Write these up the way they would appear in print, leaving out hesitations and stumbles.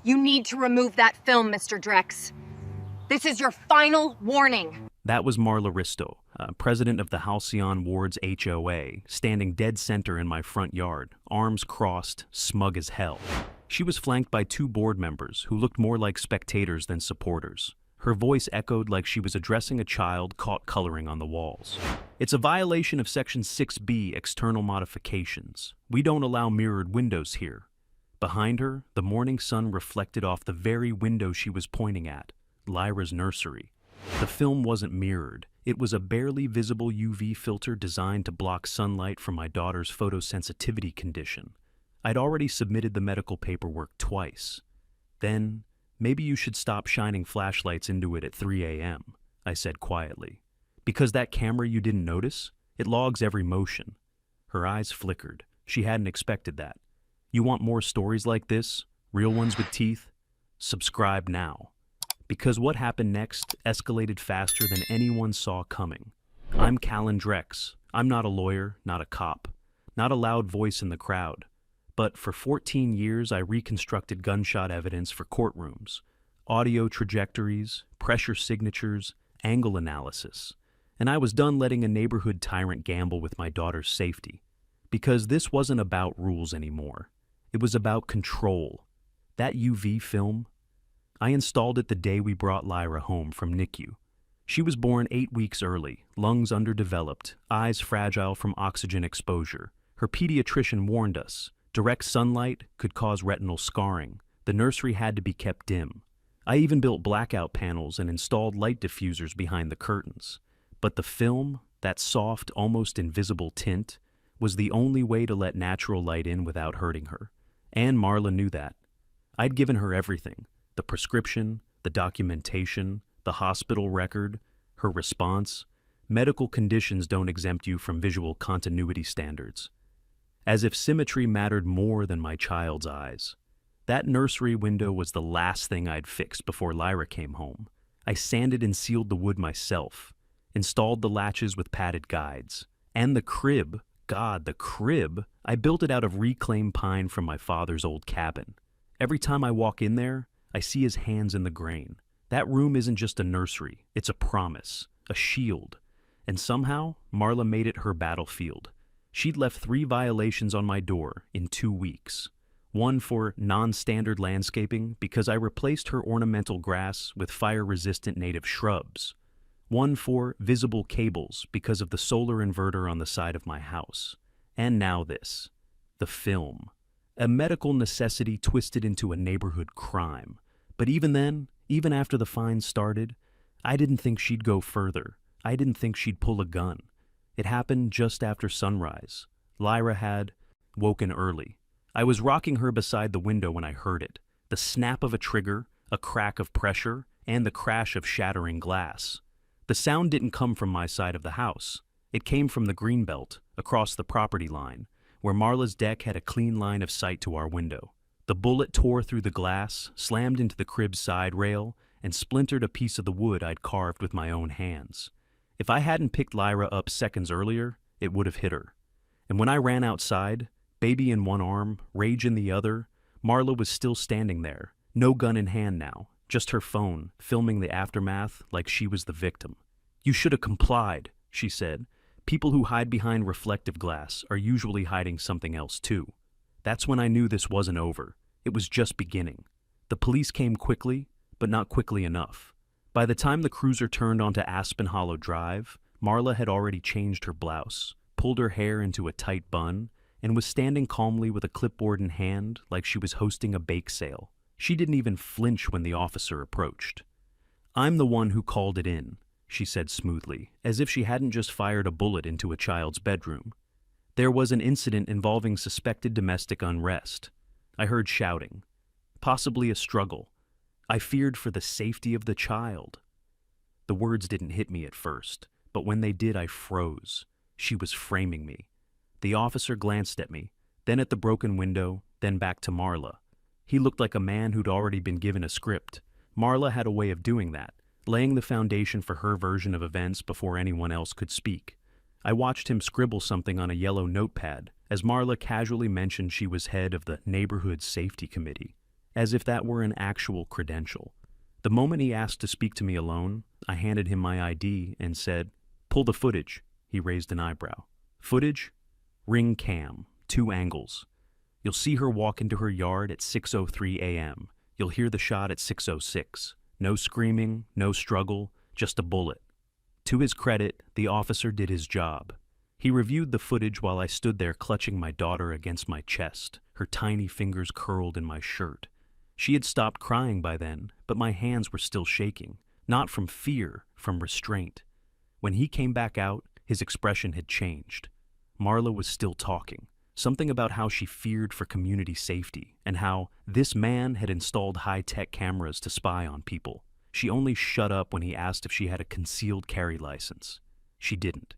You need to remove that film, Mr. Drex. This is your final warning. That was Marla Risto, president of the Halcyon Ward's HOA, standing dead center in my front yard, arms crossed, smug as hell. She was flanked by 2 board members who looked more like spectators than supporters. Her voice echoed like she was addressing a child caught coloring on the walls. It's a violation of Section 6B, external modifications. We don't allow mirrored windows here. Behind her, the morning sun reflected off the very window she was pointing at, Lyra's nursery. The film wasn't mirrored. It was a barely visible UV filter designed to block sunlight from my daughter's photosensitivity condition. I'd already submitted the medical paperwork twice. Then, maybe you should stop shining flashlights into it at 3 a.m., I said quietly. Because that camera you didn't notice? It logs every motion. Her eyes flickered. She hadn't expected that. You want more stories like this? Real ones with teeth? Subscribe now. Because what happened next escalated faster than anyone saw coming. I'm Callan Drex. I'm not a lawyer, not a cop, not a loud voice in the crowd. But for 14 years, I reconstructed gunshot evidence for courtrooms, audio trajectories, pressure signatures, angle analysis. And I was done letting a neighborhood tyrant gamble with my daughter's safety. Because this wasn't about rules anymore. It was about control. That UV film, I installed it the day we brought Lyra home from NICU. She was born 8 weeks early, lungs underdeveloped, eyes fragile from oxygen exposure. Her pediatrician warned us. Direct sunlight could cause retinal scarring. The nursery had to be kept dim. I even built blackout panels and installed light diffusers behind the curtains. But the film, that soft, almost invisible tint, was the only way to let natural light in without hurting her. And Marla knew that. I'd given her everything. The prescription, the documentation, the hospital record, her response. Medical conditions don't exempt you from visual continuity standards. As if symmetry mattered more than my child's eyes. That nursery window was the last thing I'd fixed before Lyra came home. I sanded and sealed the wood myself, installed the latches with padded guides. And the crib, God, the crib, I built it out of reclaimed pine from my father's old cabin. Every time I walk in there, I see his hands in the grain. That room isn't just a nursery, it's a promise, a shield. And somehow, Marla made it her battlefield. She'd left 3 violations on my door in 2 weeks. One for non-standard landscaping because I replaced her ornamental grass with fire-resistant native shrubs. One for visible cables because of the solar inverter on the side of my house. And now this, the film. A medical necessity twisted into a neighborhood crime. But even then, even after the fines started, I didn't think she'd go further. I didn't think she'd pull a gun. It happened just after sunrise. Lyra had woken early. I was rocking her beside the window when I heard it. The snap of a trigger, a crack of pressure, and the crash of shattering glass. The sound didn't come from my side of the house. It came from the greenbelt, across the property line, where Marla's deck had a clean line of sight to our window. The bullet tore through the glass, slammed into the crib's side rail, and splintered a piece of the wood I'd carved with my own hands. If I hadn't picked Lyra up seconds earlier, it would have hit her. And when I ran outside, baby in one arm, rage in the other, Marla was still standing there, no gun in hand now, just her phone, filming the aftermath like she was the victim. You should have complied, she said. People who hide behind reflective glass are usually hiding something else too. That's when I knew this wasn't over. It was just beginning. The police came quickly, but not quickly enough. By the time the cruiser turned onto Aspen Hollow Drive, Marla had already changed her blouse, pulled her hair into a tight bun, and was standing calmly with a clipboard in hand like she was hosting a bake sale. She didn't even flinch when the officer approached. I'm the one who called it in, she said smoothly, as if she hadn't just fired a bullet into a child's bedroom. There was an incident involving suspected domestic unrest. I heard shouting, possibly a struggle. I feared for the safety of the child. The words didn't hit me at first, but when they did, I froze. She was framing me. The officer glanced at me, then at the broken window, then back to Marla. He looked like a man who'd already been given a script. Marla had a way of doing that, laying the foundation for her version of events before anyone else could speak. I watched him scribble something on a yellow notepad as Marla casually mentioned she was head of the Neighborhood Safety Committee. as if that were an actual credential. The moment he asked to speak to me alone, I handed him my ID and said, "Pull the footage." He raised an eyebrow. "Footage? Ring cam, 2 angles. You'll see her walk into her yard at 6:03 a.m. You'll hear the shot at 6:06. No screaming, no struggle, just a bullet." To his credit, the officer did his job. He reviewed the footage while I stood there clutching my daughter against my chest, her tiny fingers curled in my shirt. She had stopped crying by then, but my hands were still shaking, not from fear, from restraint. When he came back out, his expression had changed. Marla was still talking, something about how she feared for community safety and how this man had installed high-tech cameras to spy on people. She only shut up when he asked if she had a concealed carry license. She didn't.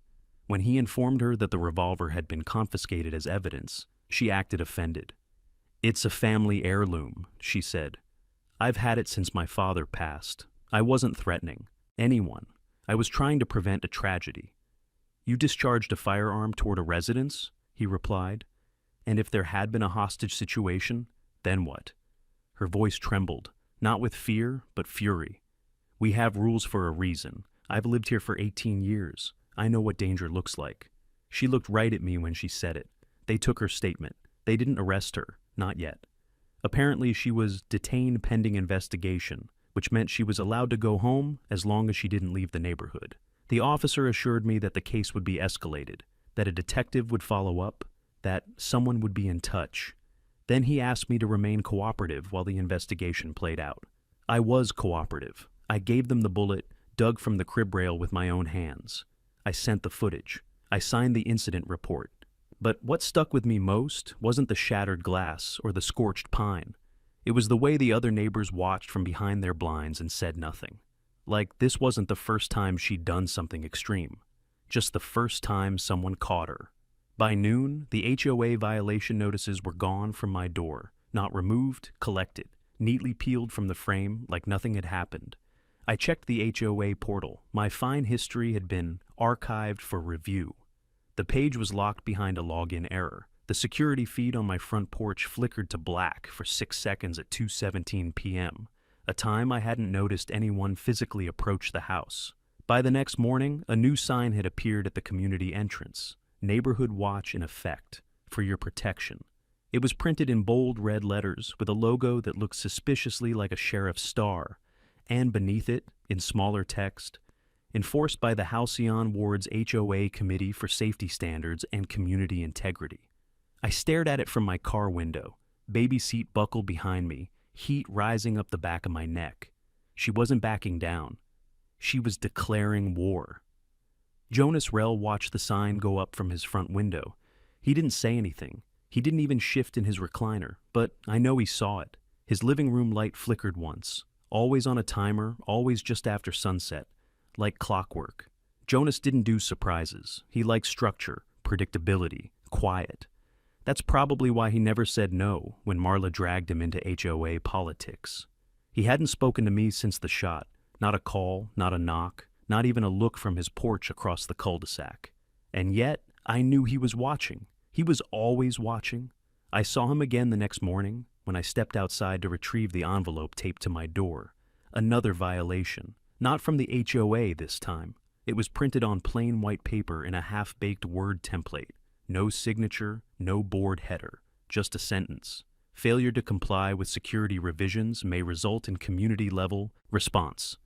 When he informed her that the revolver had been confiscated as evidence, she acted offended. "It's a family heirloom," she said. "I've had it since my father passed. I wasn't threatening anyone. I was trying to prevent a tragedy." "You discharged a firearm toward a residence?" he replied. "And if there had been a hostage situation, then what?" Her voice trembled, not with fear, but fury. "We have rules for a reason. I've lived here for 18 years. I know what danger looks like." She looked right at me when she said it. They took her statement. They didn't arrest her, not yet. Apparently she was detained pending investigation, which meant she was allowed to go home as long as she didn't leave the neighborhood. The officer assured me that the case would be escalated, that a detective would follow up, that someone would be in touch. Then he asked me to remain cooperative while the investigation played out. I was cooperative. I gave them the bullet, dug from the crib rail with my own hands. I sent the footage. I signed the incident report. But what stuck with me most wasn't the shattered glass or the scorched pine. It was the way the other neighbors watched from behind their blinds and said nothing. Like this wasn't the first time she'd done something extreme. Just the first time someone caught her. By noon, the HOA violation notices were gone from my door, not removed, collected, neatly peeled from the frame like nothing had happened. I checked the HOA portal. My fine history had been archived for review. The page was locked behind a login error. The security feed on my front porch flickered to black for 6 seconds at 2:17 p.m., a time I hadn't noticed anyone physically approach the house. By the next morning, a new sign had appeared at the community entrance. "Neighborhood Watch in effect. For your protection." It was printed in bold red letters with a logo that looked suspiciously like a sheriff's star, and beneath it, in smaller text, "Enforced by the Halcyon Ward's HOA Committee for Safety Standards and Community Integrity." I stared at it from my car window, baby seat buckled behind me, heat rising up the back of my neck. She wasn't backing down. She was declaring war. Jonas Rell watched the sign go up from his front window. He didn't say anything. He didn't even shift in his recliner, but I know he saw it. His living room light flickered once, always on a timer, always just after sunset, like clockwork. Jonas didn't do surprises. He liked structure, predictability, quiet. That's probably why he never said no when Marla dragged him into HOA politics. He hadn't spoken to me since the shot. Not a call, not a knock, not even a look from his porch across the cul-de-sac. And yet, I knew he was watching. He was always watching. I saw him again the next morning when I stepped outside to retrieve the envelope taped to my door. Another violation. Not from the HOA this time. It was printed on plain white paper in a half-baked Word template. No signature, no board header, just a sentence. Failure to comply with security revisions may result in community-level response.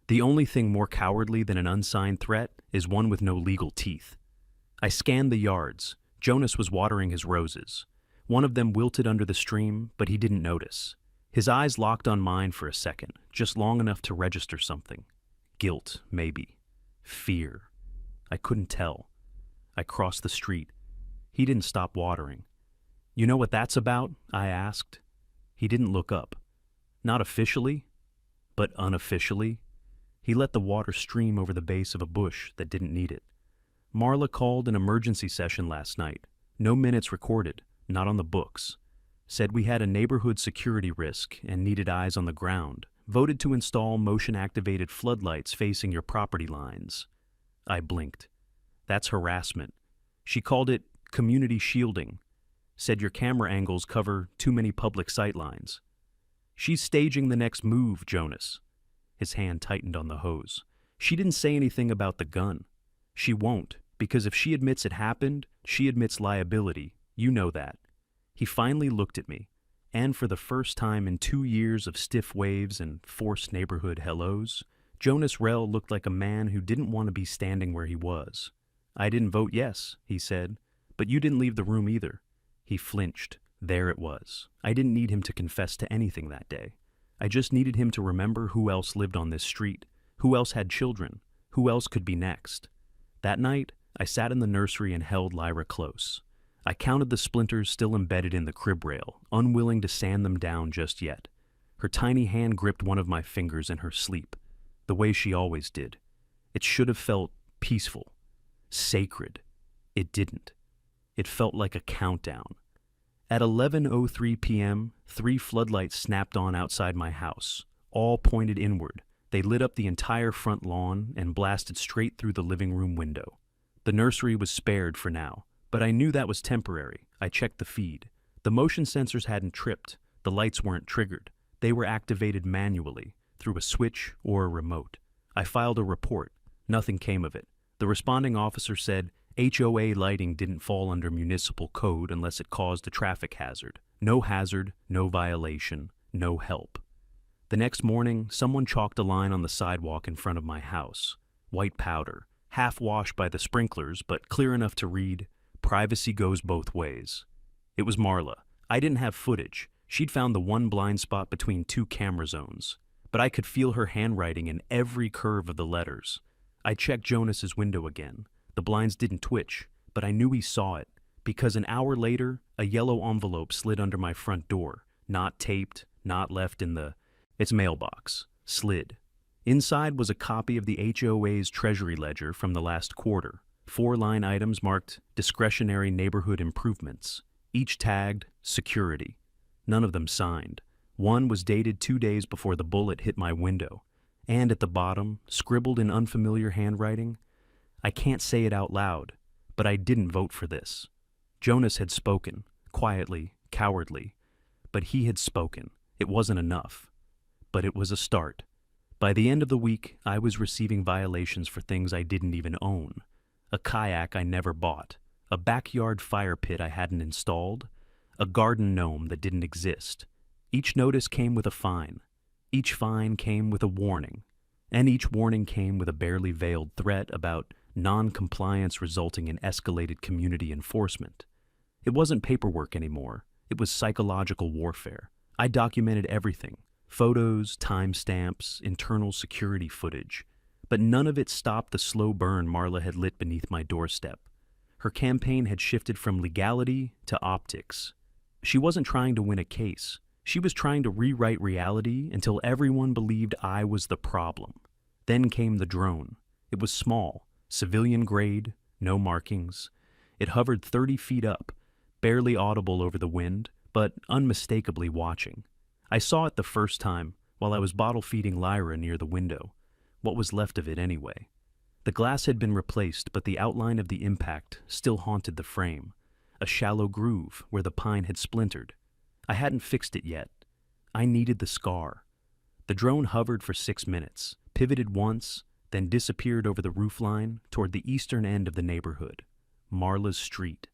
The only thing more cowardly than an unsigned threat is one with no legal teeth. I scanned the yards. Jonas was watering his roses. One of them wilted under the stream, but he didn't notice. His eyes locked on mine for a second, just long enough to register something. Guilt, maybe. Fear. I couldn't tell. I crossed the street. He didn't stop watering. "You know what that's about?" I asked. He didn't look up. Not officially, but unofficially. He let the water stream over the base of a bush that didn't need it. "Marla called an emergency session last night. No minutes recorded, not on the books. Said we had a neighborhood security risk and needed eyes on the ground. Voted to install motion-activated floodlights facing your property lines." I blinked. "That's harassment. She called it community shielding. Said your camera angles cover too many public sightlines." She's staging the next move, Jonas. His hand tightened on the hose. She didn't say anything about the gun. She won't, because if she admits it happened, she admits liability. You know that. He finally looked at me, and for the first time in 2 years of stiff waves and forced neighborhood hellos, Jonas Rell looked like a man who didn't want to be standing where he was. I didn't vote yes, he said, but you didn't leave the room either. He flinched. There it was. I didn't need him to confess to anything that day. I just needed him to remember who else lived on this street, who else had children, who else could be next. That night, I sat in the nursery and held Lyra close. I counted the splinters still embedded in the crib rail, unwilling to sand them down just yet. Her tiny hand gripped one of my fingers in her sleep, the way she always did. It should have felt peaceful, sacred. It didn't. It felt like a countdown. At 11:03 p.m., 3 floodlights snapped on outside my house, all pointed inward. They lit up the entire front lawn and blasted straight through the living room window. The nursery was spared for now, but I knew that was temporary. I checked the feed. The motion sensors hadn't tripped. The lights weren't triggered. They were activated manually, through a switch or a remote. I filed a report. Nothing came of it. The responding officer said HOA lighting didn't fall under municipal code unless it caused a traffic hazard. No hazard, no violation, no help. The next morning, someone chalked a line on the sidewalk in front of my house. White powder, half washed by the sprinklers, but clear enough to read, "Privacy goes both ways." It was Marla. I didn't have footage. She'd found the one blind spot between 2 camera zones, but I could feel her handwriting in every curve of the letters. I checked Jonas's window again. The blinds didn't twitch, but I knew he saw it, because an hour later, a yellow envelope slid under my front door, not taped, not left in its mailbox, slid. Inside was a copy of the HOA's treasury ledger from the last quarter, 4 line items marked discretionary neighborhood improvements, each tagged security. None of them signed. One was dated 2 days before the bullet hit my window, and at the bottom, scribbled in unfamiliar handwriting, I can't say it out loud, but I didn't vote for this. Jonas had spoken, quietly, cowardly, but he had spoken. It wasn't enough, but it was a start. By the end of the week, I was receiving violations for things I didn't even own. A kayak I never bought, a backyard fire pit I hadn't installed, a garden gnome that didn't exist. Each notice came with a fine. Each fine came with a warning, and each warning came with a barely veiled threat about non-compliance resulting in escalated community enforcement. It wasn't paperwork anymore. It was psychological warfare. I documented everything: photos, timestamps, internal security footage. But none of it stopped the slow burn Marla had lit beneath my doorstep. Her campaign had shifted from legality to optics. She wasn't trying to win a case. She was trying to rewrite reality until everyone believed I was the problem. Then came the drone. It was small, civilian grade, no markings. It hovered 30 feet up, barely audible over the wind, but unmistakably watching. I saw it the first time while I was bottle feeding Lyra near the window. What was left of it anyway? The glass had been replaced, but the outline of the impact still haunted the frame. A shallow groove where the pine had splintered. I hadn't fixed it yet. I needed the scar. The drone hovered for 6 minutes, pivoted once, then disappeared over the roofline toward the eastern end of the neighborhood, Marla's street.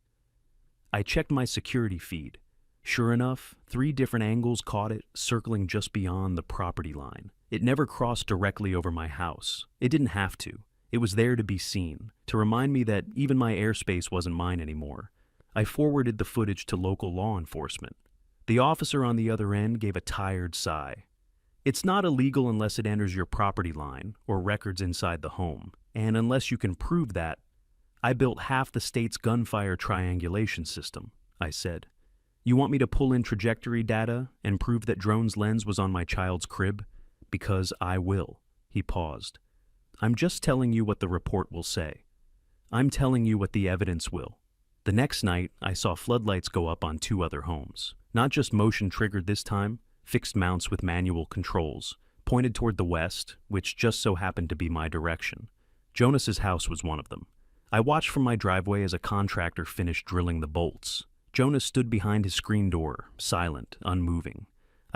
I checked my security feed. Sure enough, 3 different angles caught it, circling just beyond the property line. It never crossed directly over my house. It didn't have to. It was there to be seen, to remind me that even my airspace wasn't mine anymore. I forwarded the footage to local law enforcement. The officer on the other end gave a tired sigh. It's not illegal unless it enters your property line or records inside the home, and unless you can prove that, I built half the state's gunfire triangulation system, I said. You want me to pull in trajectory data and prove that drone's lens was on my child's crib? Because I will. He paused. I'm just telling you what the report will say. I'm telling you what the evidence will. The next night, I saw floodlights go up on 2 other homes. Not just motion triggered this time, fixed mounts with manual controls, pointed toward the west, which just so happened to be my direction. Jonas's house was one of them. I watched from my driveway as a contractor finished drilling the bolts. Jonas stood behind his screen door, silent, unmoving.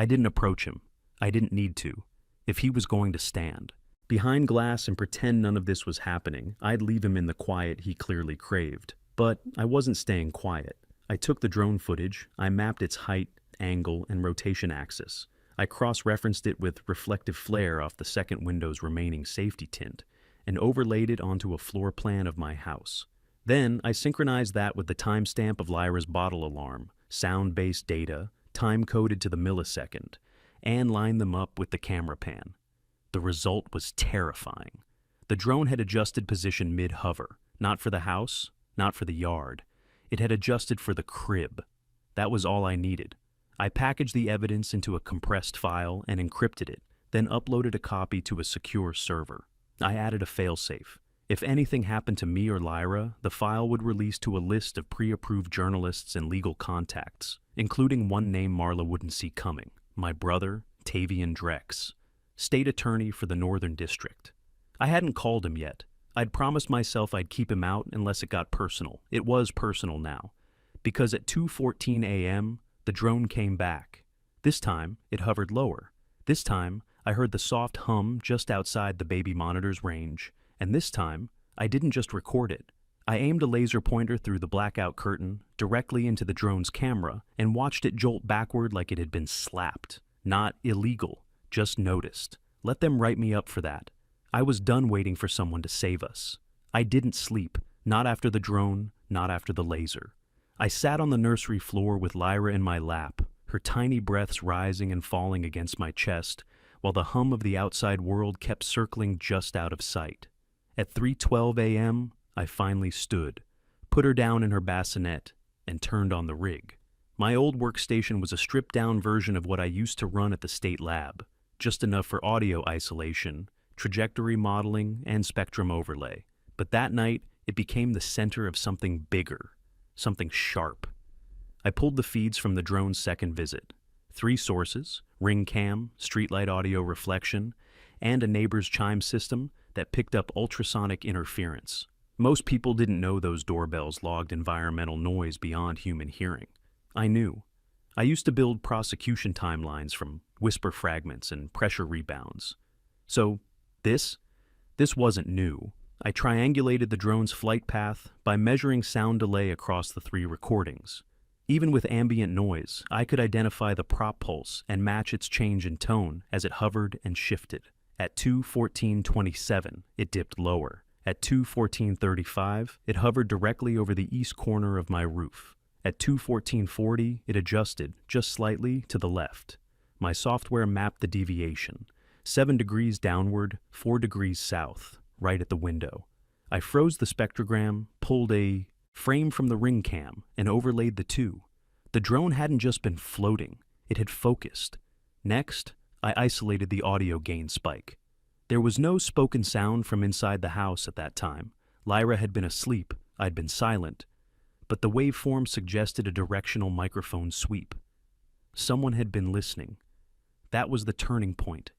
I didn't approach him. I didn't need to. If he was going to stand behind glass and pretend none of this was happening, I'd leave him in the quiet he clearly craved. But I wasn't staying quiet. I took the drone footage, I mapped its height, angle, and rotation axis. I cross-referenced it with reflective flare off the second window's remaining safety tint, and overlaid it onto a floor plan of my house. Then I synchronized that with the timestamp of Lyra's bottle alarm, sound-based data, time-coded to the millisecond, and lined them up with the camera pan. The result was terrifying. The drone had adjusted position mid-hover, not for the house, not for the yard. It had adjusted for the crib. That was all I needed. I packaged the evidence into a compressed file and encrypted it, then uploaded a copy to a secure server. I added a failsafe. If anything happened to me or Lyra, the file would release to a list of pre-approved journalists and legal contacts, including one name Marla wouldn't see coming, my brother, Tavian Drex, state attorney for the Northern District. I hadn't called him yet. I'd promised myself I'd keep him out unless it got personal. It was personal now, because at 2:14 a.m., the drone came back. This time, it hovered lower. This time, I heard the soft hum just outside the baby monitor's range, and this time, I didn't just record it. I aimed a laser pointer through the blackout curtain directly into the drone's camera and watched it jolt backward like it had been slapped. Not illegal, just noticed. Let them write me up for that. I was done waiting for someone to save us. I didn't sleep, not after the drone, not after the laser. I sat on the nursery floor with Lyra in my lap, her tiny breaths rising and falling against my chest, while the hum of the outside world kept circling just out of sight. At 3:12 a.m., I finally stood, put her down in her bassinet, and turned on the rig. My old workstation was a stripped-down version of what I used to run at the state lab, just enough for audio isolation, trajectory modeling, and spectrum overlay. But that night, it became the center of something bigger, something sharp. I pulled the feeds from the drone's second visit. 3 sources, ring cam, streetlight audio reflection, and a neighbor's chime system that picked up ultrasonic interference. Most people didn't know those doorbells logged environmental noise beyond human hearing. I knew. I used to build prosecution timelines from whisper fragments and pressure rebounds. So, this wasn't new. I triangulated the drone's flight path by measuring sound delay across the 3 recordings. Even with ambient noise, I could identify the prop pulse and match its change in tone as it hovered and shifted. At 2:14:27, it dipped lower. At 2:14:35, it hovered directly over the east corner of my roof. At 2:14:40, it adjusted, just slightly, to the left. My software mapped the deviation. 7 degrees downward, 4 degrees south, right at the window. I froze the spectrogram, pulled a frame from the ring cam, and overlaid the 2. The drone hadn't just been floating, it had focused. Next, I isolated the audio gain spike. There was no spoken sound from inside the house at that time. Lyra had been asleep, I'd been silent, but the waveform suggested a directional microphone sweep. Someone had been listening. That was the turning point.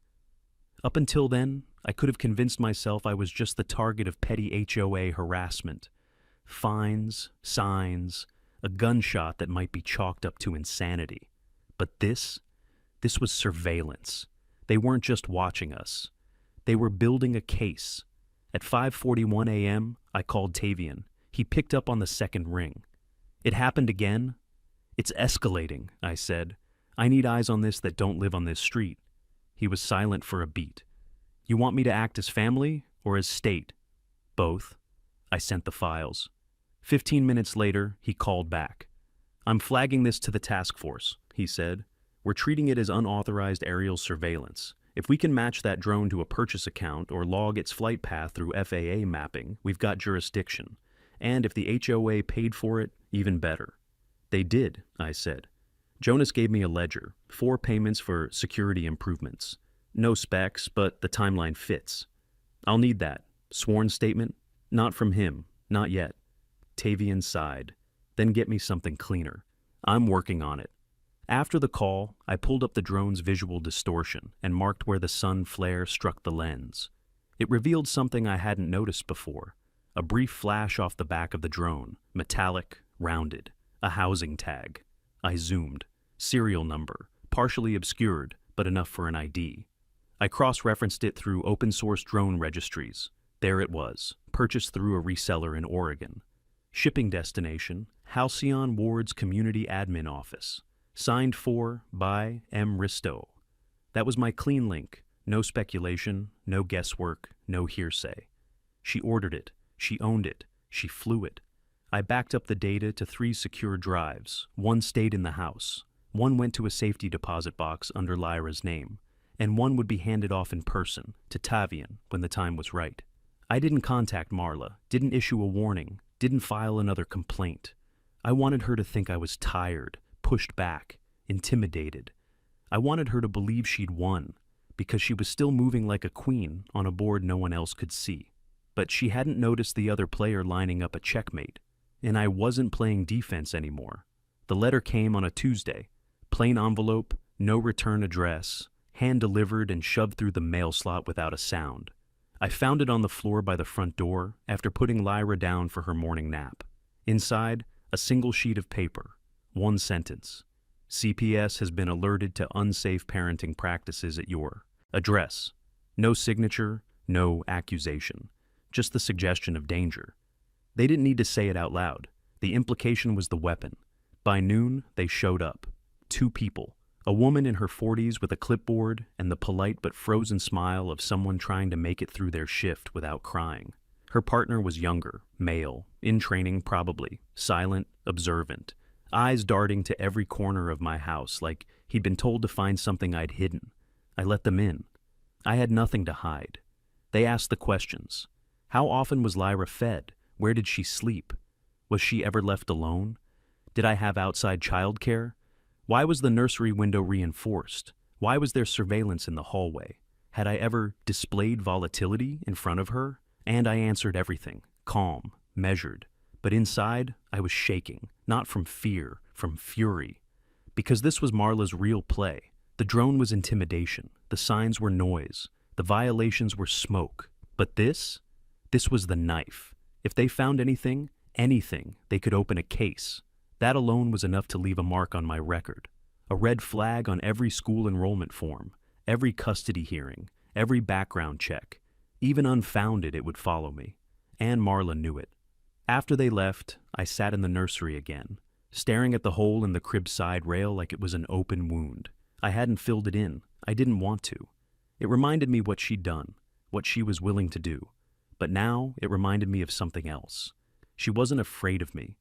Up until then, I could have convinced myself I was just the target of petty HOA harassment. Fines, signs, a gunshot that might be chalked up to insanity. But this was surveillance. They weren't just watching us. They were building a case. At 5:41 a.m., I called Tavian. He picked up on the second ring. It happened again? It's escalating, I said. I need eyes on this that don't live on this street. He was silent for a beat. You want me to act as family or as state? Both. I sent the files. 15 minutes later, he called back. I'm flagging this to the task force, he said. We're treating it as unauthorized aerial surveillance. If we can match that drone to a purchase account or log its flight path through FAA mapping, we've got jurisdiction. And if the HOA paid for it, even better. They did, I said. Jonas gave me a ledger, 4 payments for security improvements. No specs, but the timeline fits. I'll need that. Sworn statement? Not from him. Not yet. Tavian sighed. Then get me something cleaner. I'm working on it. After the call, I pulled up the drone's visual distortion and marked where the sun flare struck the lens. It revealed something I hadn't noticed before. A brief flash off the back of the drone, metallic, rounded. A housing tag. I zoomed. Serial number, partially obscured, but enough for an ID. I cross-referenced it through open-source drone registries. There it was, purchased through a reseller in Oregon. Shipping destination, Halcyon Ward's Community Admin Office. Signed for, by M. Risto. That was my clean link. No speculation, no guesswork, no hearsay. She ordered it. She owned it. She flew it. I backed up the data to 3 secure drives. One stayed in the house. One went to a safety deposit box under Lyra's name. And one would be handed off in person, to Tavian, when the time was right. I didn't contact Marla, didn't issue a warning, didn't file another complaint. I wanted her to think I was tired, pushed back, intimidated. I wanted her to believe she'd won, because she was still moving like a queen on a board no one else could see. But she hadn't noticed the other player lining up a checkmate, and I wasn't playing defense anymore. The letter came on a Tuesday. Plain envelope, no return address, hand-delivered and shoved through the mail slot without a sound. I found it on the floor by the front door after putting Lyra down for her morning nap. Inside, a single sheet of paper, 1 sentence. CPS has been alerted to unsafe parenting practices at your address. No signature, no accusation, just the suggestion of danger. They didn't need to say it out loud. The implication was the weapon. By noon, they showed up. 2 people. A woman in her 40s with a clipboard and the polite but frozen smile of someone trying to make it through their shift without crying. Her partner was younger, male, in training probably, silent, observant, eyes darting to every corner of my house like he'd been told to find something I'd hidden. I let them in. I had nothing to hide. They asked the questions. How often was Lyra fed? Where did she sleep? Was she ever left alone? Did I have outside childcare? Why was the nursery window reinforced? Why was there surveillance in the hallway? Had I ever displayed volatility in front of her? And I answered everything, calm, measured. But inside, I was shaking, not from fear, from fury. Because this was Marla's real play. The drone was intimidation. The signs were noise. The violations were smoke. But this was the knife. If they found anything, they could open a case. That alone was enough to leave a mark on my record. A red flag on every school enrollment form, every custody hearing, every background check. Even unfounded, it would follow me. And Marla knew it. After they left, I sat in the nursery again, staring at the hole in the crib side rail like it was an open wound. I hadn't filled it in. I didn't want to. It reminded me what she'd done, what she was willing to do. But now it reminded me of something else. She wasn't afraid of me.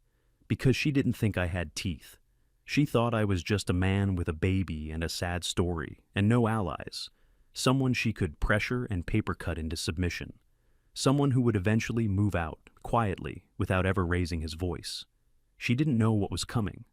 Because she didn't think I had teeth. She thought I was just a man with a baby and a sad story, and no allies. Someone she could pressure and paper cut into submission. Someone who would eventually move out, quietly, without ever raising his voice. She didn't know what was coming.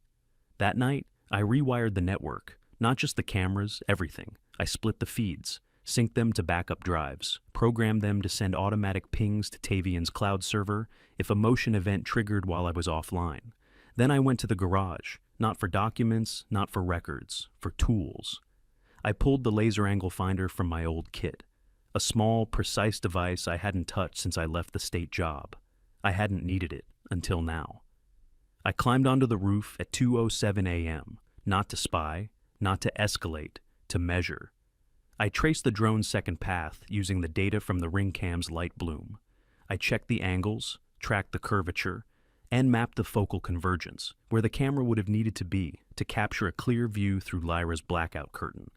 That night, I rewired the network, not just the cameras, everything. I split the feeds, synced them to backup drives, programmed them to send automatic pings to Tavian's cloud server if a motion event triggered while I was offline. Then I went to the garage, not for documents, not for records, for tools. I pulled the laser angle finder from my old kit, a small, precise device I hadn't touched since I left the state job. I hadn't needed it until now. I climbed onto the roof at 2:07 a.m., not to spy, not to escalate, to measure. I traced the drone's second path using the data from the ring cam's light bloom. I checked the angles, tracked the curvature, and mapped the focal convergence, where the camera would have needed to be to capture a clear view through Lyra's blackout curtain.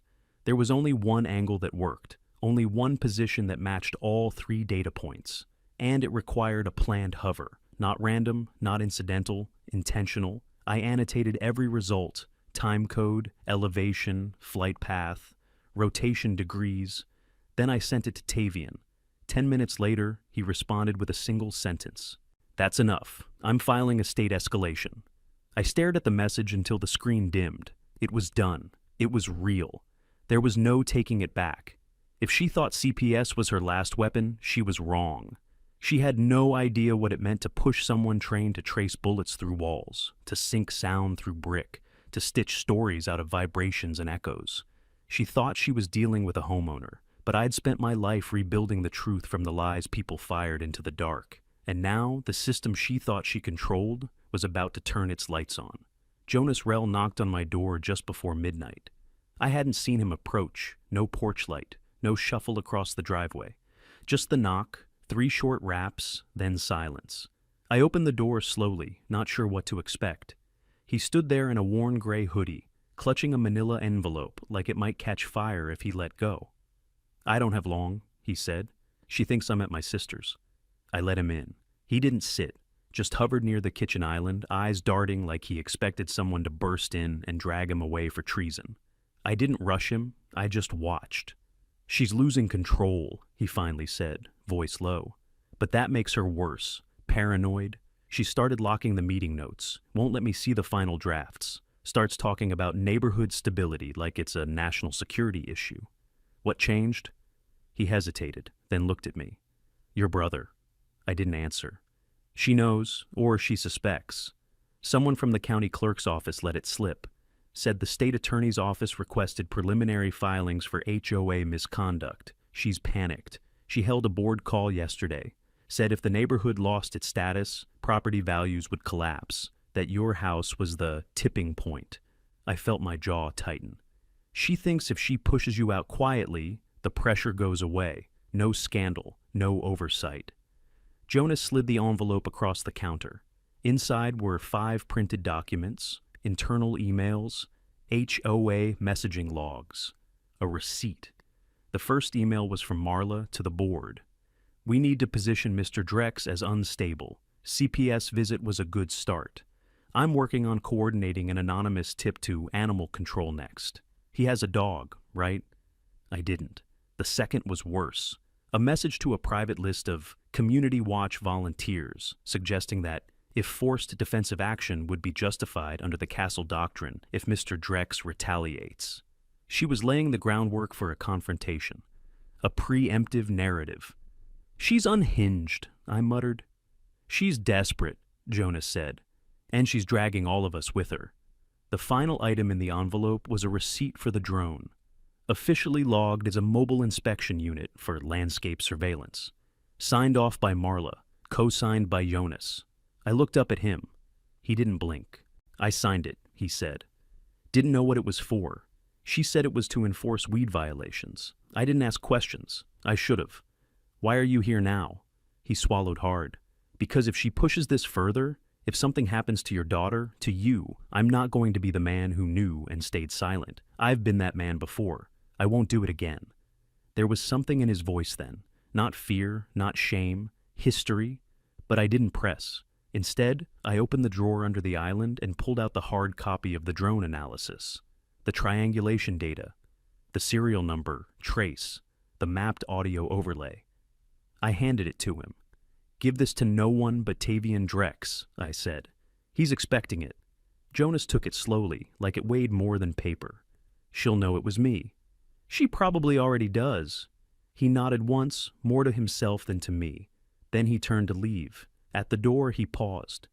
There was only one angle that worked, only one position that matched all 3 data points, and it required a planned hover, not random, not incidental, intentional. I annotated every result, time code, elevation, flight path, rotation degrees. Then I sent it to Tavian. 10 minutes later, he responded with a single sentence. That's enough. I'm filing a state escalation. I stared at the message until the screen dimmed. It was done. It was real. There was no taking it back. If she thought CPS was her last weapon, she was wrong. She had no idea what it meant to push someone trained to trace bullets through walls, to sync sound through brick, to stitch stories out of vibrations and echoes. She thought she was dealing with a homeowner, but I'd spent my life rebuilding the truth from the lies people fired into the dark. And now, the system she thought she controlled was about to turn its lights on. Jonas Rell knocked on my door just before midnight. I hadn't seen him approach, no porch light, no shuffle across the driveway. Just the knock, 3 short raps, then silence. I opened the door slowly, not sure what to expect. He stood there in a worn gray hoodie, clutching a manila envelope like it might catch fire if he let go. "I don't have long," he said. "She thinks I'm at my sister's." I let him in. He didn't sit, just hovered near the kitchen island, eyes darting like he expected someone to burst in and drag him away for treason. I didn't rush him, I just watched. "She's losing control," he finally said, voice low. "But that makes her worse, paranoid. She started locking the meeting notes, won't let me see the final drafts, starts talking about neighborhood stability like it's a national security issue." "What changed?" He hesitated, then looked at me. "Your brother." I didn't answer. "She knows, or she suspects. Someone from the county clerk's office let it slip. Said the state attorney's office requested preliminary filings for HOA misconduct. She's panicked. She held a board call yesterday. Said if the neighborhood lost its status, property values would collapse. That your house was the tipping point." I felt my jaw tighten. "She thinks if she pushes you out quietly, the pressure goes away. No scandal, no oversight." Jonas slid the envelope across the counter. Inside were 5 printed documents, internal emails, HOA messaging logs, a receipt. The first email was from Marla to the board. "We need to position Mr. Drex as unstable. CPS visit was a good start. I'm working on coordinating an anonymous tip to animal control next. He has a dog, right?" I didn't. The second was worse. A message to a private list of Community Watch volunteers, suggesting that if forced defensive action would be justified under the Castle Doctrine if Mr. Drex retaliates. She was laying the groundwork for a confrontation, a preemptive narrative. "She's unhinged," I muttered. "She's desperate," Jonas said, "and she's dragging all of us with her." The final item in the envelope was a receipt for the drone, officially logged as a mobile inspection unit for landscape surveillance. Signed off by Marla, co-signed by Jonas. I looked up at him. He didn't blink. "I signed it," he said. "Didn't know what it was for. She said it was to enforce weed violations. I didn't ask questions. I should have. Why are you here now?" He swallowed hard. "Because if she pushes this further, if something happens to your daughter, to you, I'm not going to be the man who knew and stayed silent. I've been that man before. I won't do it again." There was something in his voice then. Not fear, not shame, history. But I didn't press. Instead, I opened the drawer under the island and pulled out the hard copy of the drone analysis. The triangulation data. The serial number, trace. The mapped audio overlay. I handed it to him. "Give this to no one but Tavian Drex," I said. "He's expecting it." Jonas took it slowly, like it weighed more than paper. "She'll know it was me." "She probably already does." He nodded once, more to himself than to me. Then he turned to leave. At the door, he paused.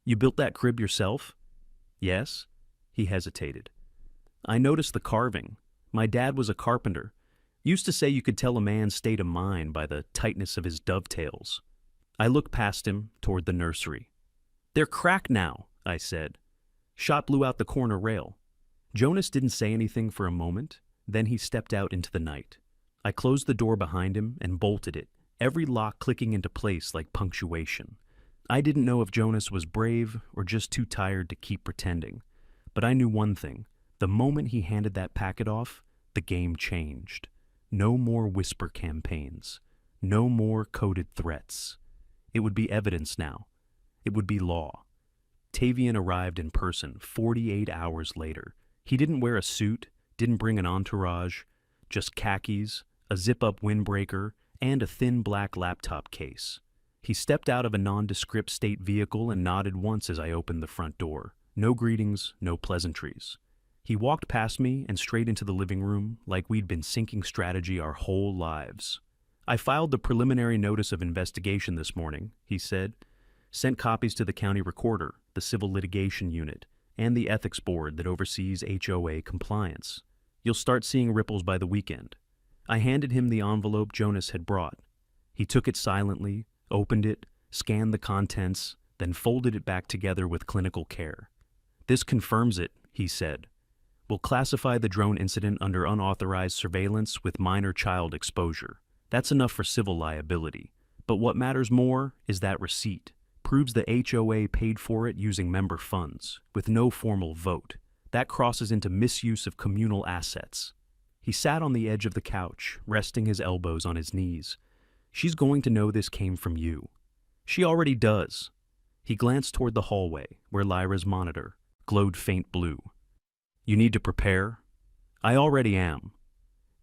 "You built that crib yourself?" "Yes." He hesitated. "I noticed the carving. My dad was a carpenter. Used to say you could tell a man's state of mind by the tightness of his dovetails." I looked past him, toward the nursery. "They're cracked now," I said. "Shot blew out the corner rail." Jonas didn't say anything for a moment. Then he stepped out into the night. I closed the door behind him and bolted it, every lock clicking into place like punctuation. I didn't know if Jonas was brave or just too tired to keep pretending. But I knew one thing. The moment he handed that packet off, the game changed. No more whisper campaigns. No more coded threats. It would be evidence now. It would be law. Tavian arrived in person 48 hours later. He didn't wear a suit, didn't bring an entourage, just khakis, a zip-up windbreaker, and a thin black laptop case. He stepped out of a nondescript state vehicle and nodded once as I opened the front door. No greetings, no pleasantries. He walked past me and straight into the living room like we'd been syncing strategy our whole lives. "I filed the preliminary notice of investigation this morning," he said. "Sent copies to the county recorder, the civil litigation unit, and the ethics board that oversees HOA compliance. You'll start seeing ripples by the weekend." I handed him the envelope Jonas had brought. He took it silently, opened it, scanned the contents, then folded it back together with clinical care. "This confirms it," he said. We'll classify the drone incident under unauthorized surveillance with minor child exposure. That's enough for civil liability. But what matters more is that receipt. Proves the HOA paid for it using member funds, with no formal vote. That crosses into misuse of communal assets. He sat on the edge of the couch, resting his elbows on his knees. She's going to know this came from you. She already does. He glanced toward the hallway, where Lyra's monitor glowed faint blue. You need to prepare? I already am.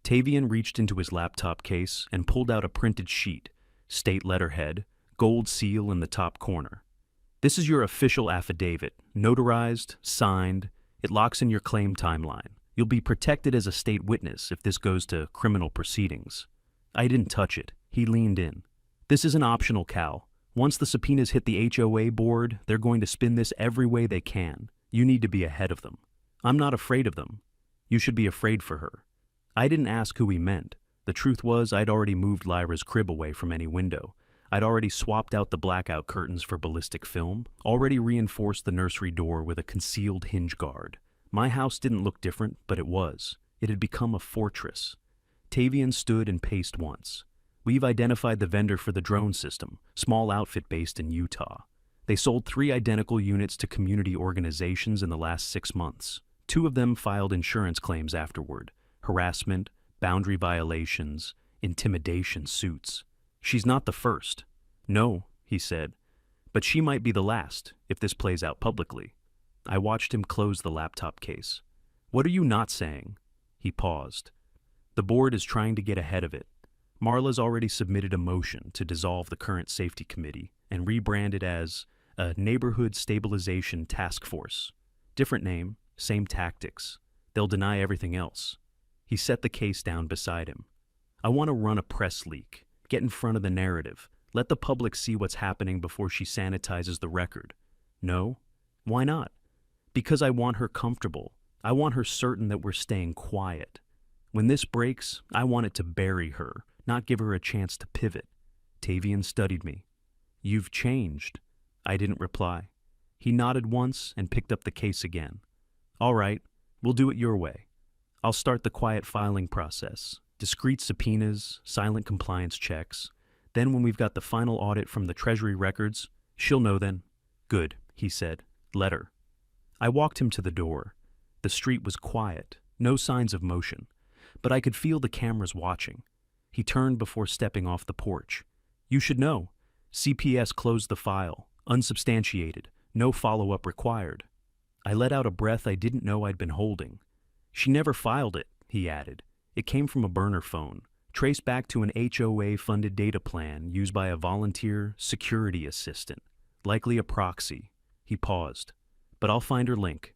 Tavian reached into his laptop case and pulled out a printed sheet, state letterhead, gold seal in the top corner. This is your official affidavit, notarized, signed. It locks in your claim timeline. You'll be protected as a state witness if this goes to criminal proceedings. I didn't touch it. He leaned in. This isn't optional, Cal. Once the subpoenas hit the HOA board, they're going to spin this every way they can. You need to be ahead of them. I'm not afraid of them. You should be afraid for her. I didn't ask who he meant. The truth was I'd already moved Lyra's crib away from any window. I'd already swapped out the blackout curtains for ballistic film, already reinforced the nursery door with a concealed hinge guard. My house didn't look different, but it was. It had become a fortress. Tavian stood and paced once. We've identified the vendor for the drone system, small outfit based in Utah. They sold 3 identical units to community organizations in the last 6 months. 2 of them filed insurance claims afterward. Harassment, boundary violations, intimidation suits. She's not the first. No, he said. But she might be the last, if this plays out publicly. I watched him close the laptop case. What are you not saying? He paused. The board is trying to get ahead of it. Marla's already submitted a motion to dissolve the current safety committee and rebrand it as a Neighborhood Stabilization Task Force. Different name, same tactics. They'll deny everything else. He set the case down beside him. I want to run a press leak, get in front of the narrative, let the public see what's happening before she sanitizes the record. No? Why not? Because I want her comfortable. I want her certain that we're staying quiet. When this breaks, I want it to bury her, not give her a chance to pivot. Tavian studied me. You've changed. I didn't reply. He nodded once and picked up the case again. All right, we'll do it your way. I'll start the quiet filing process, discreet subpoenas, silent compliance checks. Then when we've got the final audit from the Treasury records, she'll know then. Good, he said. Let her. I walked him to the door. The street was quiet, no signs of motion, but I could feel the cameras watching. He turned before stepping off the porch. You should know. CPS closed the file, unsubstantiated, no follow-up required. I let out a breath I didn't know I'd been holding. She never filed it, he added. It came from a burner phone, traced back to an HOA-funded data plan used by a volunteer security assistant, likely a proxy. He paused. But I'll find her link.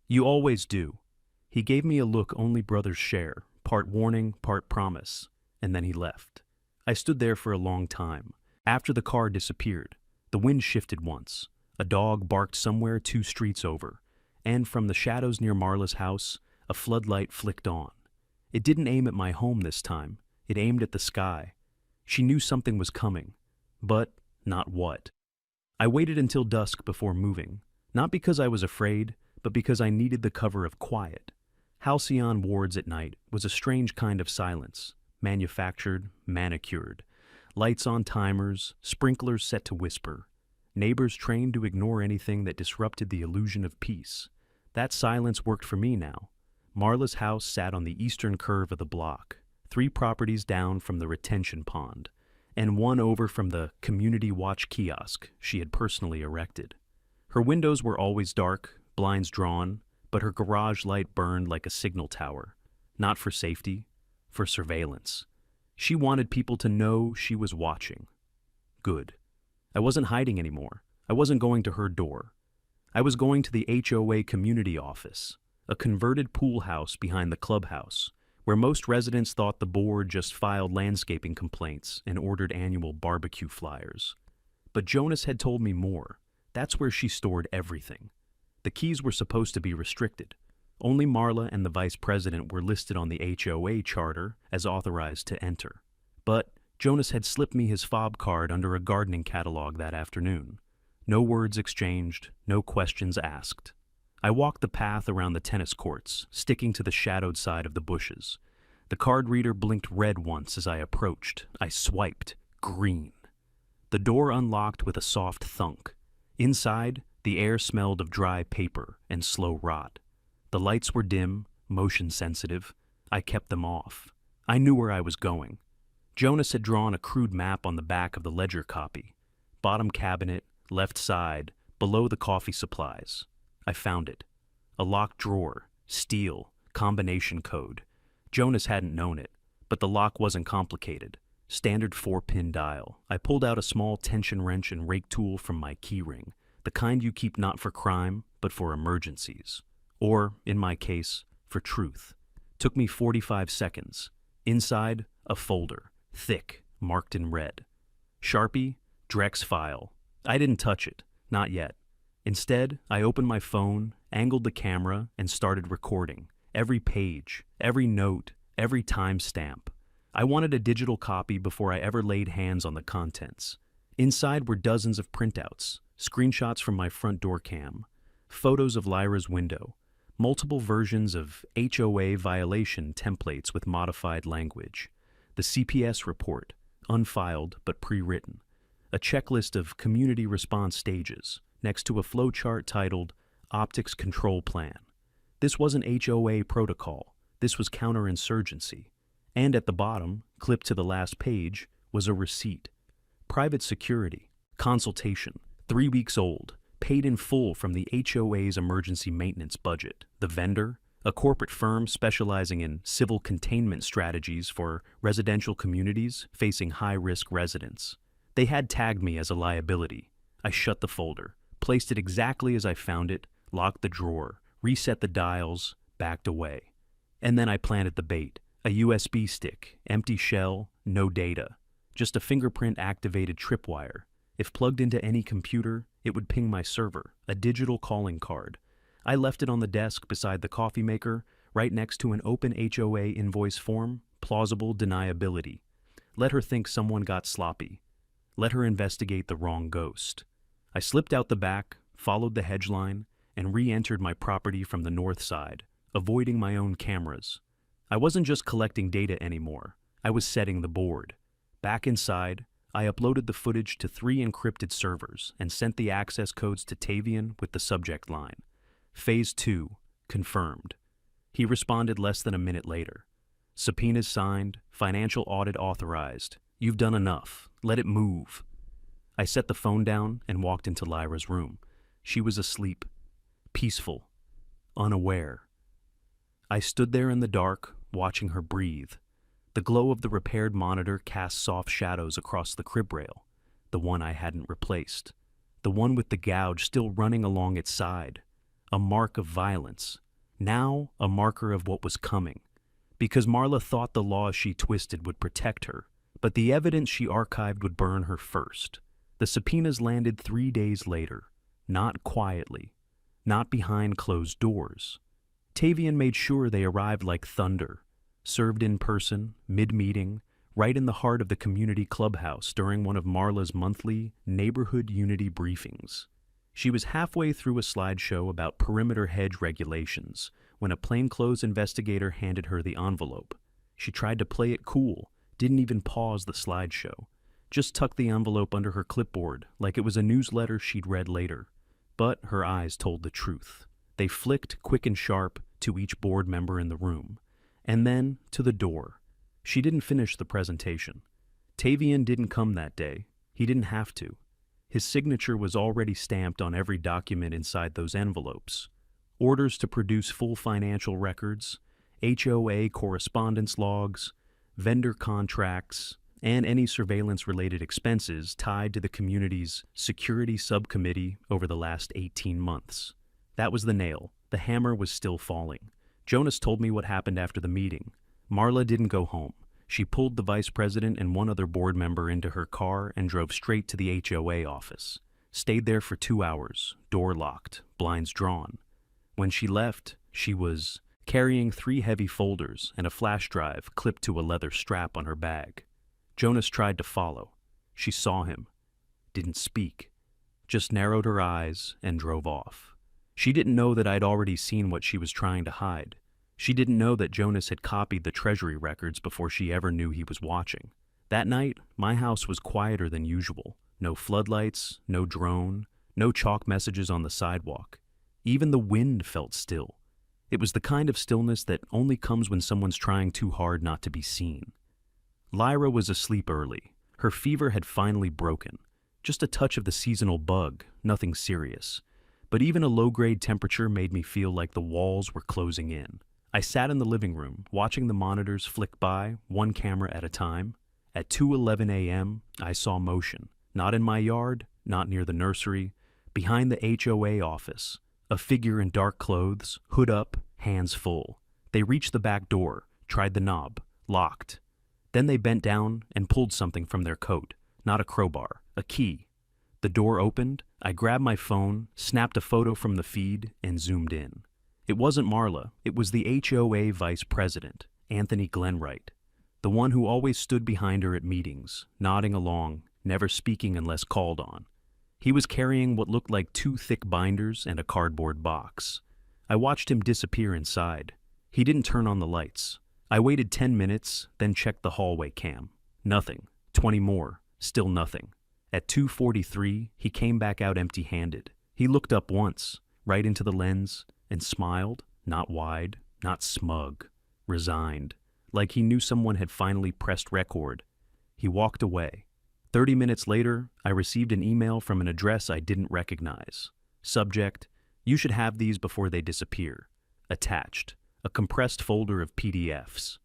You always do. He gave me a look only brothers share, part warning, part promise, and then he left. I stood there for a long time. After the car disappeared, the wind shifted once. A dog barked somewhere 2 streets over, and from the shadows near Marla's house, a floodlight flicked on. It didn't aim at my home this time. It aimed at the sky. She knew something was coming, but not what. I waited until dusk before moving, not because I was afraid, but because I needed the cover of quiet. Halcyon wards at night was a strange kind of silence, manufactured, manicured. Lights on timers, sprinklers set to whisper. Neighbors trained to ignore anything that disrupted the illusion of peace. That silence worked for me now. Marla's house sat on the eastern curve of the block, 3 properties down from the retention pond, and 1 over from the community watch kiosk she had personally erected. Her windows were always dark, blinds drawn, but her garage light burned like a signal tower, not for safety, for surveillance. She wanted people to know she was watching. Good. I wasn't hiding anymore. I wasn't going to her door. I was going to the HOA community office, a converted pool house behind the clubhouse, where most residents thought the board just filed landscaping complaints and ordered annual barbecue flyers. But Jonas had told me more. That's where she stored everything. The keys were supposed to be restricted. Only Marla and the vice president were listed on the HOA charter as authorized to enter. But Jonas had slipped me his fob card under a gardening catalog that afternoon. No words exchanged, no questions asked. I walked the path around the tennis courts, sticking to the shadowed side of the bushes. The card reader blinked red once as I approached. I swiped. Green. The door unlocked with a soft thunk. Inside, the air smelled of dry paper and slow rot. The lights were dim, motion sensitive. I kept them off. I knew where I was going. Jonas had drawn a crude map on the back of the ledger copy. Bottom cabinet, left side, below the coffee supplies. I found it. A locked drawer, steel, combination code. Jonas hadn't known it, but the lock wasn't complicated. Standard 4-pin dial. I pulled out a small tension wrench and rake tool from my keyring, the kind you keep not for crime, but for emergencies. Or, in my case, for truth. Took me 45 seconds. Inside, a folder, thick, marked in red. Sharpie, Drex file. I didn't touch it, not yet. Instead, I opened my phone, angled the camera, and started recording. Every page, every note, every timestamp. I wanted a digital copy before I ever laid hands on the contents. Inside were dozens of printouts, screenshots from my front door cam, photos of Lyra's window, multiple versions of HOA violation templates with modified language, the CPS report, unfiled but pre-written, a checklist of community response stages, next to a flowchart titled Optics Control Plan. This wasn't HOA protocol, this was counterinsurgency. And at the bottom, clipped to the last page, was a receipt. Private security, consultation, 3 weeks old, paid in full from the HOA's emergency maintenance budget. The vendor, a corporate firm specializing in civil containment strategies for residential communities facing high-risk residents. They had tagged me as a liability. I shut the folder, placed it exactly as I found it, locked the drawer, reset the dials, backed away. And then I planted the bait. A USB stick, empty shell, no data. Just a fingerprint-activated tripwire. If plugged into any computer, it would ping my server, a digital calling card. I left it on the desk beside the coffee maker, right next to an open HOA invoice form, plausible deniability. Let her think someone got sloppy. Let her investigate the wrong ghost. I slipped out the back, followed the hedge line, and re-entered my property from the north side, avoiding my own cameras. I wasn't just collecting data anymore. I was setting the board. Back inside, I uploaded the footage to 3 encrypted servers and sent the access codes to Tavian with the subject line. Phase 2, confirmed. He responded less than a minute later. Subpoenas signed, financial audit authorized. You've done enough. Let it move. I set the phone down and walked into Lyra's room. She was asleep, peaceful, unaware. I stood there in the dark, watching her breathe. The glow of the repaired monitor cast soft shadows across the crib rail, the one I hadn't replaced, the one with the gouge still running along its side, a mark of violence, now a marker of what was coming, because Marla thought the laws she twisted would protect her, but the evidence she archived would burn her first. The subpoenas landed 3 days later, not quietly, not behind closed doors. Tavian made sure they arrived like thunder, served in person, mid-meeting, right in the heart of the community clubhouse during one of Marla's monthly neighborhood unity briefings. She was halfway through a slideshow about perimeter hedge regulations when a plainclothes investigator handed her the envelope. She tried to play it cool, didn't even pause the slideshow, just tucked the envelope under her clipboard like it was a newsletter she'd read later. But her eyes told the truth. They flicked quick and sharp to each board member in the room, and then to the door. She didn't finish the presentation. Tavian didn't come that day. He didn't have to. His signature was already stamped on every document inside those envelopes. Orders to produce full financial records, HOA correspondence logs, vendor contracts, and any surveillance-related expenses tied to the community's security subcommittee over the last 18 months. That was the nail. The hammer was still falling. Jonas told me what happened after the meeting. Marla didn't go home. She pulled the vice president and one other board member into her car and drove straight to the HOA office. Stayed there for 2 hours, door locked, blinds drawn. When she left, she was carrying 3 heavy folders and a flash drive clipped to a leather strap on her bag. Jonas tried to follow. She saw him, didn't speak, just narrowed her eyes and drove off. She didn't know that I'd already seen what she was trying to hide. She didn't know that Jonas had copied the treasury records before she ever knew he was watching. That night, my house was quieter than usual. No floodlights, no drone, no chalk messages on the sidewalk. Even the wind felt still. It was the kind of stillness that only comes when someone's trying too hard not to be seen. Lyra was asleep early. Her fever had finally broken. Just a touch of the seasonal bug, nothing serious. But even a low-grade temperature made me feel like the walls were closing in. I sat in the living room, watching the monitors flick by, one camera at a time. At 2:11 a.m., I saw motion. Not in my yard, not near the nursery, behind the HOA office. A figure in dark clothes, hood up, hands full. They reached the back door, tried the knob, locked. Then they bent down and pulled something from their coat. Not a crowbar, a key. The door opened, I grabbed my phone, snapped a photo from the feed, and zoomed in. It wasn't Marla, it was the HOA vice president, Anthony Glenwright, the one who always stood behind her at meetings, nodding along, never speaking unless called on. He was carrying what looked like 2 thick binders and a cardboard box. I watched him disappear inside. He didn't turn on the lights. I waited 10 minutes, then checked the hallway cam. Nothing. 20 more. Still nothing. At 2:43, he came back out empty-handed. He looked up once, right into the lens, and smiled, not wide, not smug, resigned, like he knew someone had finally pressed record. He walked away. 30 minutes later, I received an email from an address I didn't recognize. Subject: "You should have these before they disappear." Attached: a compressed folder of PDFs.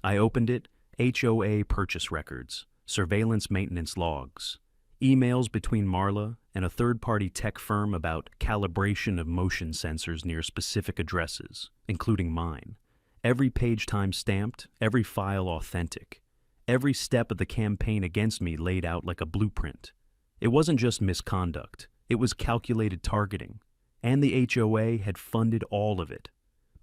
I opened it. HOA purchase records, surveillance maintenance logs, emails between Marla and a third-party tech firm about calibration of motion sensors near specific addresses, including mine. Every page time-stamped, every file authentic. Every step of the campaign against me laid out like a blueprint. It wasn't just misconduct, it was calculated targeting. And the HOA had funded all of it.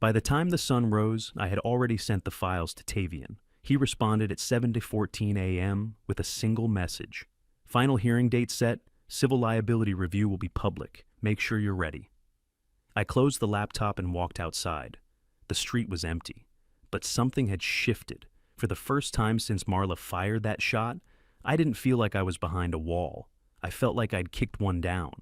By the time the sun rose, I had already sent the files to Tavian. He responded at 7:14 a.m. with a single message. "Final hearing date set. Civil liability review will be public. Make sure you're ready." I closed the laptop and walked outside. The street was empty. But something had shifted. For the first time since Marla fired that shot, I didn't feel like I was behind a wall. I felt like I'd kicked one down.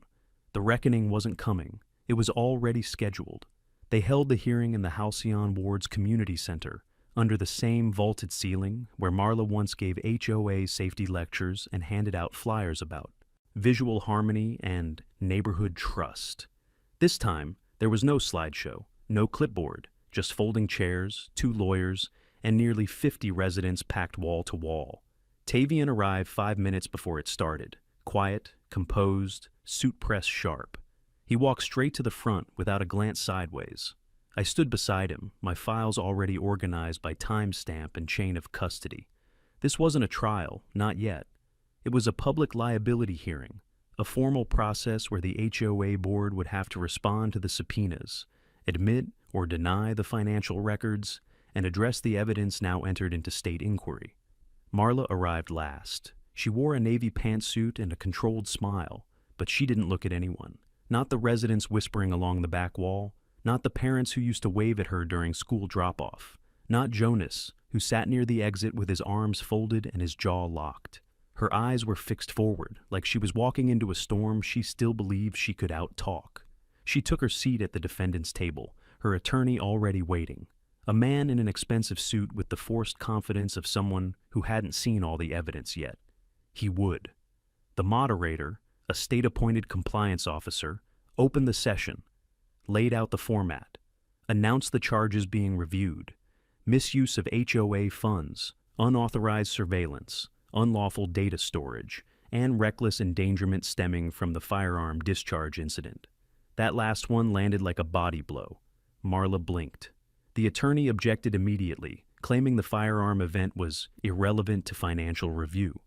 The reckoning wasn't coming. It was already scheduled. They held the hearing in the Halcyon Ward's community center, under the same vaulted ceiling where Marla once gave HOA safety lectures and handed out flyers about visual harmony and neighborhood trust. This time, there was no slideshow, no clipboard, just folding chairs, 2 lawyers, and nearly 50 residents packed wall to wall. Tavian arrived 5 minutes before it started, quiet, composed, suit press sharp. He walked straight to the front without a glance sideways. I stood beside him, my files already organized by timestamp and chain of custody. This wasn't a trial, not yet. It was a public liability hearing, a formal process where the HOA board would have to respond to the subpoenas, admit or deny the financial records, and address the evidence now entered into state inquiry. Marla arrived last. She wore a navy pantsuit and a controlled smile, but she didn't look at anyone. Not the residents whispering along the back wall, not the parents who used to wave at her during school drop-off, not Jonas, who sat near the exit with his arms folded and his jaw locked. Her eyes were fixed forward, like she was walking into a storm she still believed she could out-talk. She took her seat at the defendant's table, her attorney already waiting. A man in an expensive suit with the forced confidence of someone who hadn't seen all the evidence yet. He would. The moderator, a state-appointed compliance officer, opened the session, laid out the format, announced the charges being reviewed: misuse of HOA funds, unauthorized surveillance, unlawful data storage, and reckless endangerment stemming from the firearm discharge incident. That last one landed like a body blow. Marla blinked. The attorney objected immediately, claiming the firearm event was irrelevant to financial review.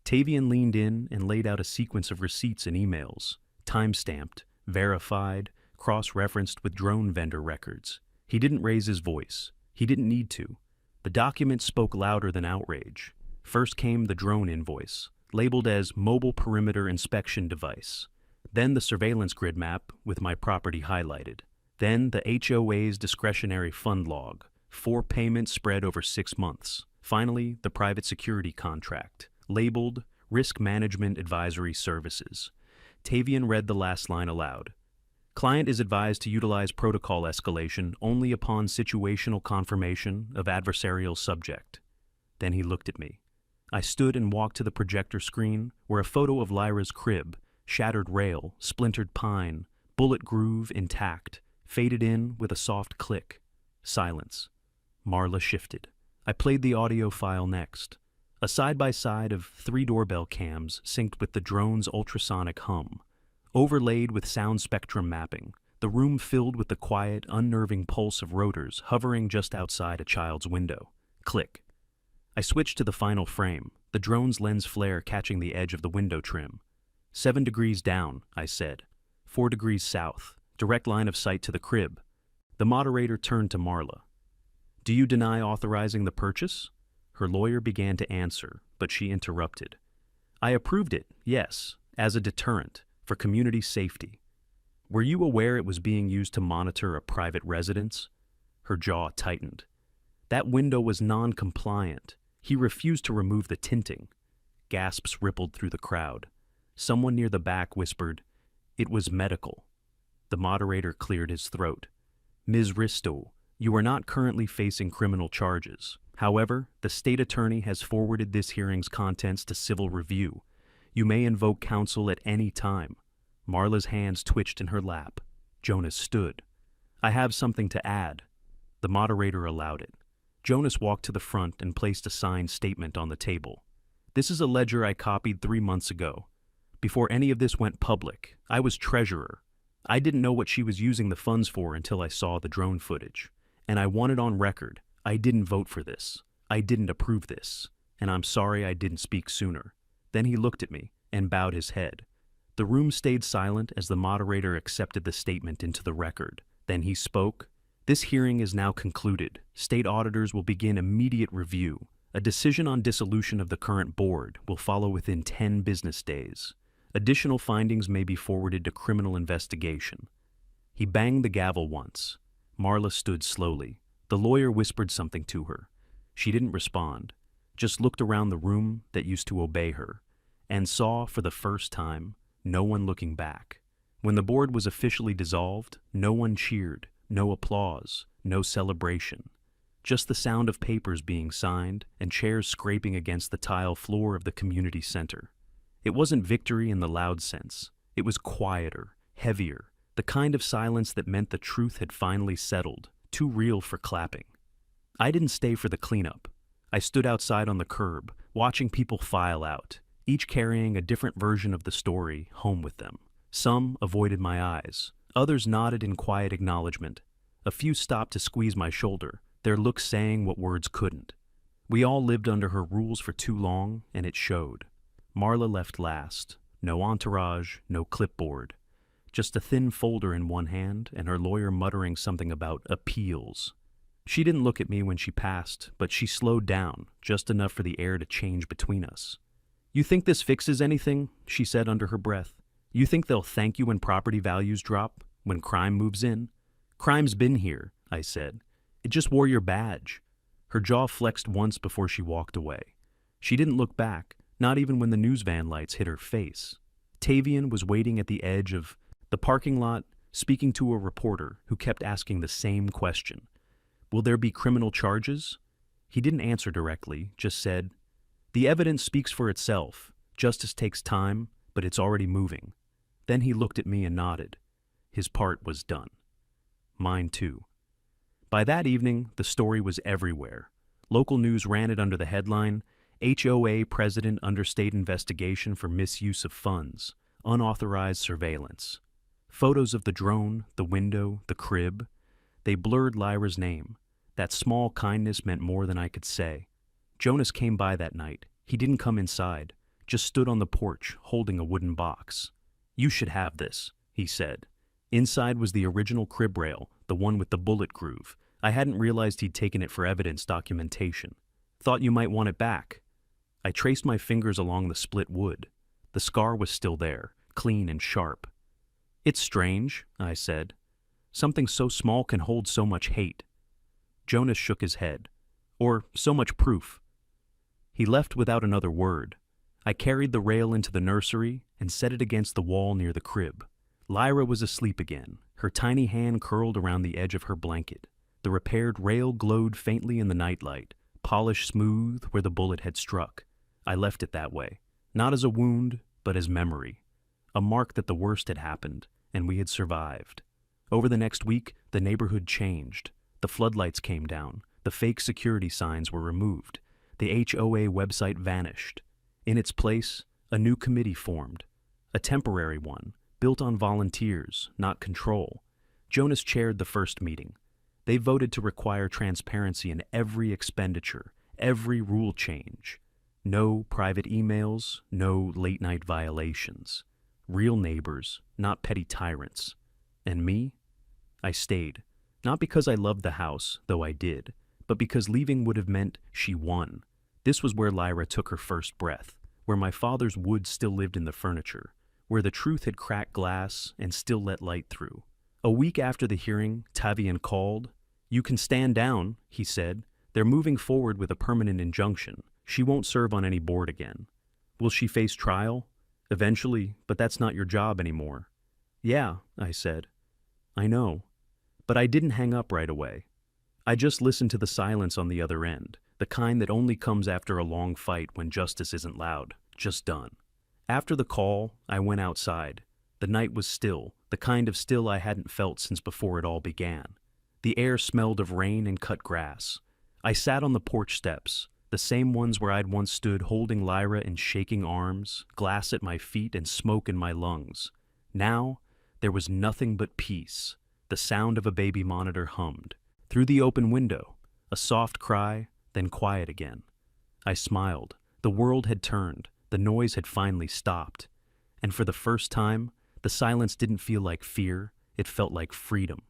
Tavian leaned in and laid out a sequence of receipts and emails, time-stamped, verified, cross-referenced with drone vendor records. He didn't raise his voice. He didn't need to. The document spoke louder than outrage. First came the drone invoice, labeled as Mobile Perimeter Inspection Device. Then the surveillance grid map with my property highlighted. Then the HOA's discretionary fund log, 4 payments spread over 6 months. Finally, the private security contract, labeled Risk Management Advisory Services. Tavian read the last line aloud. Client is advised to utilize protocol escalation only upon situational confirmation of adversarial subject. Then he looked at me. I stood and walked to the projector screen where a photo of Lyra's crib, shattered rail, splintered pine, bullet groove intact, faded in with a soft click. Silence. Marla shifted. I played the audio file next. A side-by-side of 3 doorbell cams synced with the drone's ultrasonic hum. Overlaid with sound spectrum mapping, the room filled with the quiet, unnerving pulse of rotors hovering just outside a child's window. Click. I switched to the final frame, the drone's lens flare catching the edge of the window trim. 7 degrees down, I said. 4 degrees south, direct line of sight to the crib. The moderator turned to Marla. Do you deny authorizing the purchase? Her lawyer began to answer, but she interrupted. I approved it, yes, as a deterrent, for community safety. Were you aware it was being used to monitor a private residence? Her jaw tightened. That window was non-compliant. He refused to remove the tinting. Gasps rippled through the crowd. Someone near the back whispered, "It was medical." The moderator cleared his throat. Ms. Risto, you are not currently facing criminal charges. However, the state attorney has forwarded this hearing's contents to civil review. You may invoke counsel at any time. Marla's hands twitched in her lap. Jonas stood. I have something to add. The moderator allowed it. Jonas walked to the front and placed a signed statement on the table. This is a ledger I copied 3 months ago. Before any of this went public, I was treasurer. I didn't know what she was using the funds for until I saw the drone footage. And I want it on record. I didn't vote for this. I didn't approve this. And I'm sorry I didn't speak sooner. Then he looked at me and bowed his head. The room stayed silent as the moderator accepted the statement into the record. Then he spoke. This hearing is now concluded. State auditors will begin immediate review. A decision on dissolution of the current board will follow within 10 business days. Additional findings may be forwarded to criminal investigation. He banged the gavel once. Marla stood slowly. The lawyer whispered something to her. She didn't respond, just looked around the room that used to obey her, and saw, for the first time, no one looking back. When the board was officially dissolved, no one cheered, no applause, no celebration. Just the sound of papers being signed and chairs scraping against the tile floor of the community center. It wasn't victory in the loud sense. It was quieter, heavier, the kind of silence that meant the truth had finally settled, too real for clapping. I didn't stay for the cleanup. I stood outside on the curb, watching people file out, each carrying a different version of the story home with them. Some avoided my eyes. Others nodded in quiet acknowledgement. A few stopped to squeeze my shoulder, their looks saying what words couldn't. We all lived under her rules for too long, and it showed. Marla left last. No entourage, no clipboard. Just a thin folder in one hand and her lawyer muttering something about appeals. She didn't look at me when she passed, but she slowed down, just enough for the air to change between us. You think this fixes anything? She said under her breath. You think they'll thank you when property values drop, when crime moves in? Crime's been here, I said. It just wore your badge. Her jaw flexed once before she walked away. She didn't look back, not even when the news van lights hit her face. Tavian was waiting at the edge of the parking lot, speaking to a reporter who kept asking the same question. Will there be criminal charges? He didn't answer directly, just said, the evidence speaks for itself. Justice takes time, but it's already moving. Then he looked at me and nodded. His part was done. Mine too. By that evening, the story was everywhere. Local news ran it under the headline, HOA President under state investigation for misuse of funds, unauthorized surveillance. Photos of the drone, the window, the crib. They blurred Lyra's name. That small kindness meant more than I could say. Jonas came by that night. He didn't come inside, just stood on the porch, holding a wooden box. You should have this, he said. Inside was the original crib rail, the one with the bullet groove. I hadn't realized he'd taken it for evidence documentation. Thought you might want it back. I traced my fingers along the split wood. The scar was still there, clean and sharp. It's strange, I said. Something so small can hold so much hate. Jonas shook his head. Or so much proof. He left without another word. I carried the rail into the nursery and set it against the wall near the crib. Lyra was asleep again, her tiny hand curled around the edge of her blanket. The repaired rail glowed faintly in the nightlight, polished smooth where the bullet had struck. I left it that way, not as a wound, but as memory. A mark that the worst had happened, and we had survived. Over the next week, the neighborhood changed. The floodlights came down. The fake security signs were removed. The HOA website vanished. In its place, a new committee formed. A temporary one, built on volunteers, not control. Jonas chaired the first meeting. They voted to require transparency in every expenditure, every rule change. No private emails, no late-night violations. Real neighbors, not petty tyrants. And me? I stayed. Not because I loved the house, though I did, but because leaving would have meant she won. This was where Lyra took her first breath, where my father's wood still lived in the furniture, where the truth had cracked glass and still let light through. A week after the hearing, Tavian called. "You can stand down," he said. "They're moving forward with a permanent injunction. She won't serve on any board again." "Will she face trial?" "Eventually, but that's not your job anymore." "Yeah," I said. "I know." But I didn't hang up right away. I just listened to the silence on the other end, the kind that only comes after a long fight when justice isn't loud, just done. After the call, I went outside. The night was still, the kind of still I hadn't felt since before it all began. The air smelled of rain and cut grass. I sat on the porch steps, the same ones where I'd once stood holding Lyra in shaking arms, glass at my feet and smoke in my lungs. Now, there was nothing but peace. The sound of a baby monitor hummed. Through the open window, a soft cry, then quiet again. I smiled. The world had turned. The noise had finally stopped. And for the first time, the silence didn't feel like fear. It felt like freedom.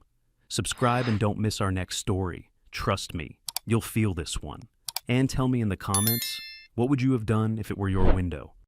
Subscribe and don't miss our next story. Trust me, you'll feel this one. And tell me in the comments, what would you have done if it were your window?